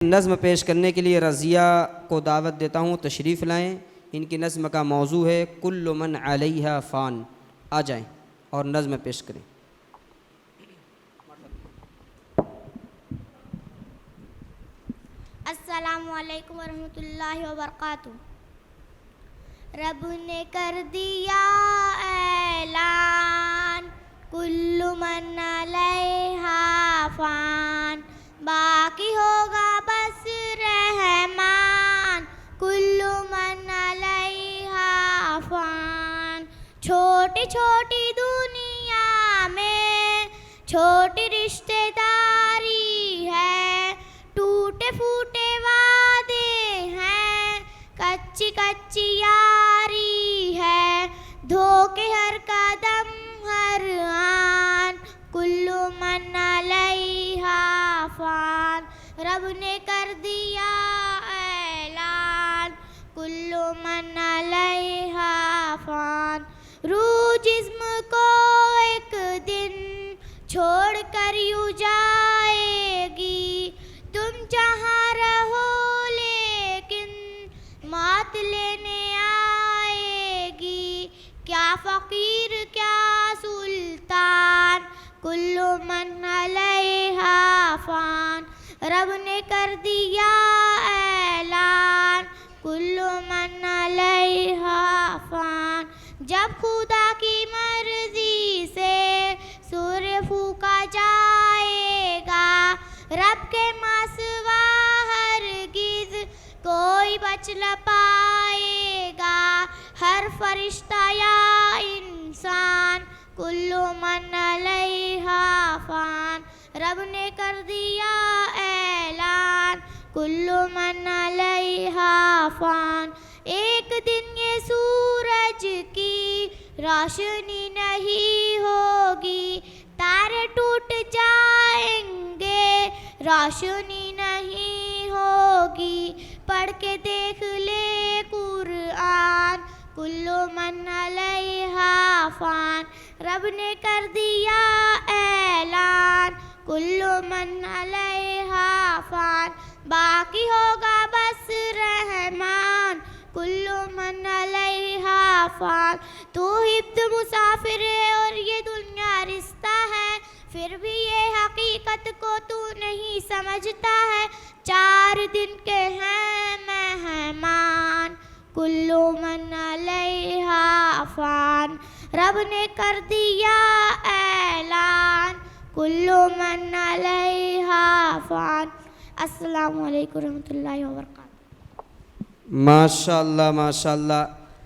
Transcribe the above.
नज़्म पेश करने के लिए रज़िया को दावत देता हूँ, तशरीफ़ लाएँ। इनकी नज़्म का मौजू है कुल्लु मन अलैहा फ़ान। आ जाएँ और नज़्म पेश करें। अस्सलामु अलैकुम वरहमतुल्लाहि वबरकातुहू। रब ने कर दिया ऐलान, कुल्लु मन अलैहा फ़ान, बाकी होगा बस रहमान, कुल्लु मन अलैहा फ़ान। छोटी छोटी दुनिया में छोटी रिश्तेदारी है, टूटे फूटे वादे हैं, कच्ची कच्ची यारी है, धोखे हर कदम हर आन, कुल्लु मन अलैहा फ़ान। रब ने कर दिया ऐलान, कुल्लु मन अलैहा फ़ान। रूह जिस्म को एक दिन छोड़ कर यूँ जाएगी, तुम जहाँ रहो लेकिन मौत लेने आएगी। क्या फ़कीर क्या सुल्तान, कुल्लु मन अलैहा फ़ान। रब ने कर दिया ऐलान, कुल्लु मन अलैहा फ़ान। जब खुदा की मर्ज़ी से सूर्य फूका जाएगा, रब के मासिवा हरगिज़ कोई बच न पाएगा। हर फरिश्ता या इंसान, कुल्लु मन अलैहा फ़ान। रब ने कर दिया ऐलान, कुल्लु मन अलैहा फ़ान। एक दिन ये सूरज की रोशनी नहीं होगी, तारे टूट जाएंगे, रोशनी नहीं होगी। पढ़ के देख ले कुरान, कुल्लु मन अलैहा फ़ान। रब ने कर दिया ऐलान, कुल्लु मन अलैहा फ़ान, बाकी होगा बस रहमान, कुल्लु मन अलैहा फ़ान। तू हिब्द मुसाफिर है और ये दुनिया रिश्ता है, फिर भी ये हकीकत को तू नहीं समझता है। 4 दिन के हैं मेहमान, कुल्लु मन अलैहा फ़ान। रब ने कर दिया ऐलान, कुल्लु मन अलैहा फ़ान। अस्सलामु अलैकुम रहमतुल्लाहि व बरकातुहू। माशाअल्लाह माशाअल्लाह।